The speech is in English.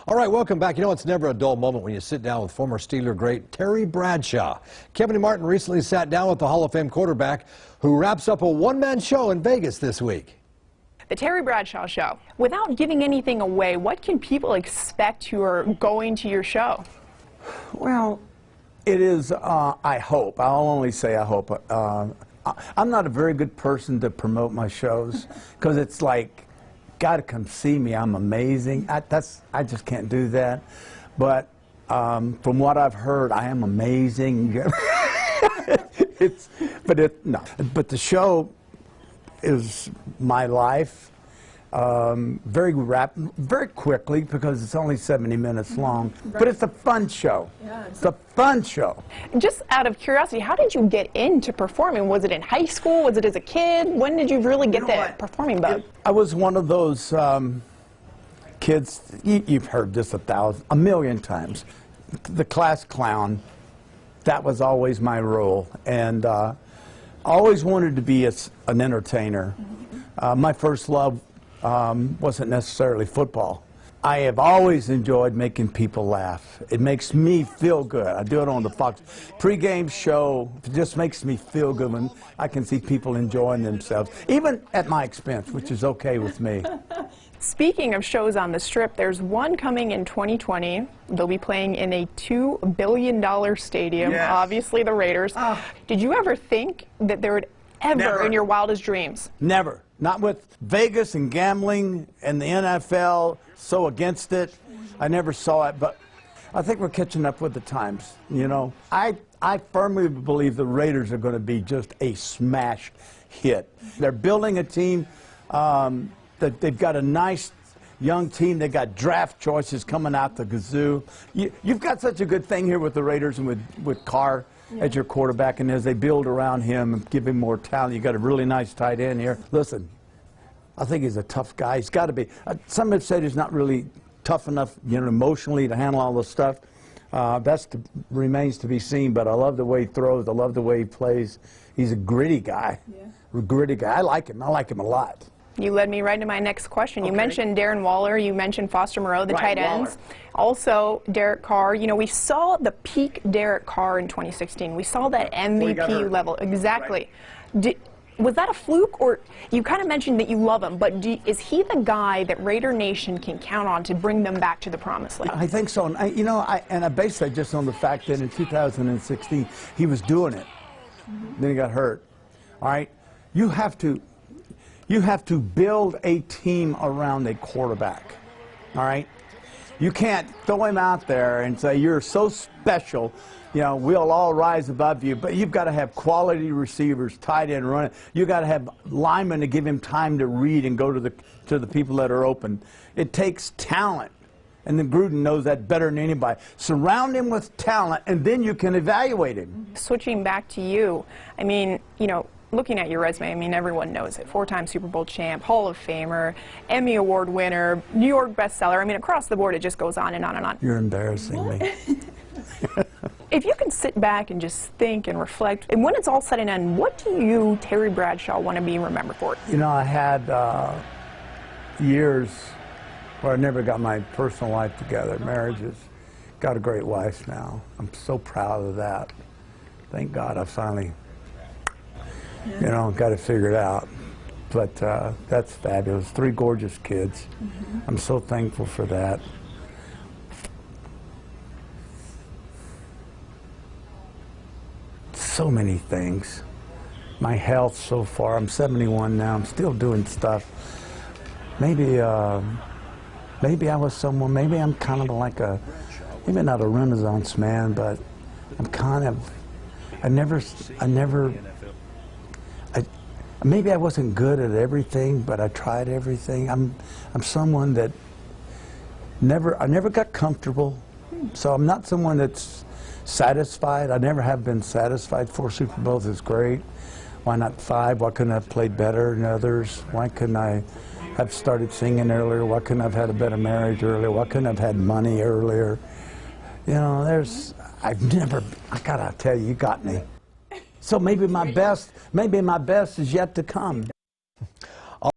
All right, welcome back. You know, it's never a dull moment when you sit down with former Steeler great Terry Bradshaw. Kevin and Martin recently sat down with the Hall of Fame quarterback who wraps up a one-man show in Vegas this week. The Terry Bradshaw Show. Without giving anything away, what can people expect who are going to your show? Well, it is, I hope. I'll only say I hope. I'm not a very good person to promote my shows because it's like, got to come see me. I'm amazing. I just can't do that. But from what I've heard, I am amazing. But the show is my life. Very quickly because it's only 70 minutes long. Right. But it's a fun show. Yeah, it's a fun show. Just out of curiosity, how did you get into performing? Was it in high school? Was it as a kid? When did you really get that performing bug? I was one of those kids, you've heard this a million times. The class clown, that was always my role. And I always wanted to be an entertainer. My first love wasn't necessarily football. I have always enjoyed making people laugh. It makes me feel good. I do it on the Fox pregame show. It just makes me feel good when I can see people enjoying themselves, even at my expense, which is okay with me. Speaking of shows on the Strip, there's one coming in 2020. They'll be playing in a $2 billion stadium, yes. Obviously the Raiders. Did you ever think that there would ever in your wildest dreams? Never. Not with Vegas and gambling and the NFL so against it. I never saw it, but I think we're catching up with the times, you know. I firmly believe the Raiders are going to be just a smash hit. They're building a team that they've got a nice young team. They got draft choices coming out the gazoo. You've got such a good thing here with the Raiders and with Carr. Yeah. As your quarterback, and as they build around him and give him more talent, you got a really nice tight end here. Listen, I think he's a tough guy. He's got to be. Some have said he's not really tough enough, you know, emotionally to handle all this stuff. Remains to be seen. But I love the way he throws. I love the way he plays. He's a gritty guy. Yeah. A gritty guy. I like him. I like him a lot. You led me right to my next question. Okay. You mentioned Darren Waller, you mentioned Foster Moreau, the tight ends. Also, Derek Carr. You know, we saw the peak Derek Carr in 2016. We saw that MVP level. Exactly. Right. Was that a fluke, or you kind of mentioned that you love him, but is he the guy that Raider Nation can count on to bring them back to the promised land? I think so. And I base that just on the fact that in 2016 he was doing it. Then he got hurt. All right? You have to build a team around a quarterback, all right? You can't throw him out there and say, you're so special, you know, we'll all rise above you, but you've got to have quality receivers, tight end, running. You've got to have linemen to give him time to read and go to the people that are open. It takes talent, and then Gruden knows that better than anybody. Surround him with talent, and then you can evaluate him. Switching back to you, I mean, you know, looking at your resume, I mean, everyone knows it. 4-time Super Bowl champ, Hall of Famer, Emmy Award winner, New York bestseller. I mean, across the board, it just goes on and on and on. You're embarrassing me. If you can sit back and just think and reflect, and when it's all said and done, what do you, Terry Bradshaw, want to be remembered for? You know, I had years where I never got my personal life together, marriages. Got a great wife now. I'm so proud of that. Thank God I finally... You know, got it figured out. But that's fabulous. 3 gorgeous kids. I'm so thankful for that. So many things. My health so far. I'm 71 now. I'm still doing stuff. Maybe I was someone, maybe I'm kind of like maybe not a Renaissance man, but I'm kind of, maybe I wasn't good at everything, but I tried everything. I'm someone that I never got comfortable. So I'm not someone that's satisfied. I never have been satisfied. 4 Super Bowls is great. Why not 5? Why couldn't I have played better than others? Why couldn't I have started singing earlier? Why couldn't I have had a better marriage earlier? Why couldn't I have had money earlier? You know, I gotta tell you, you got me. So maybe my best is yet to come.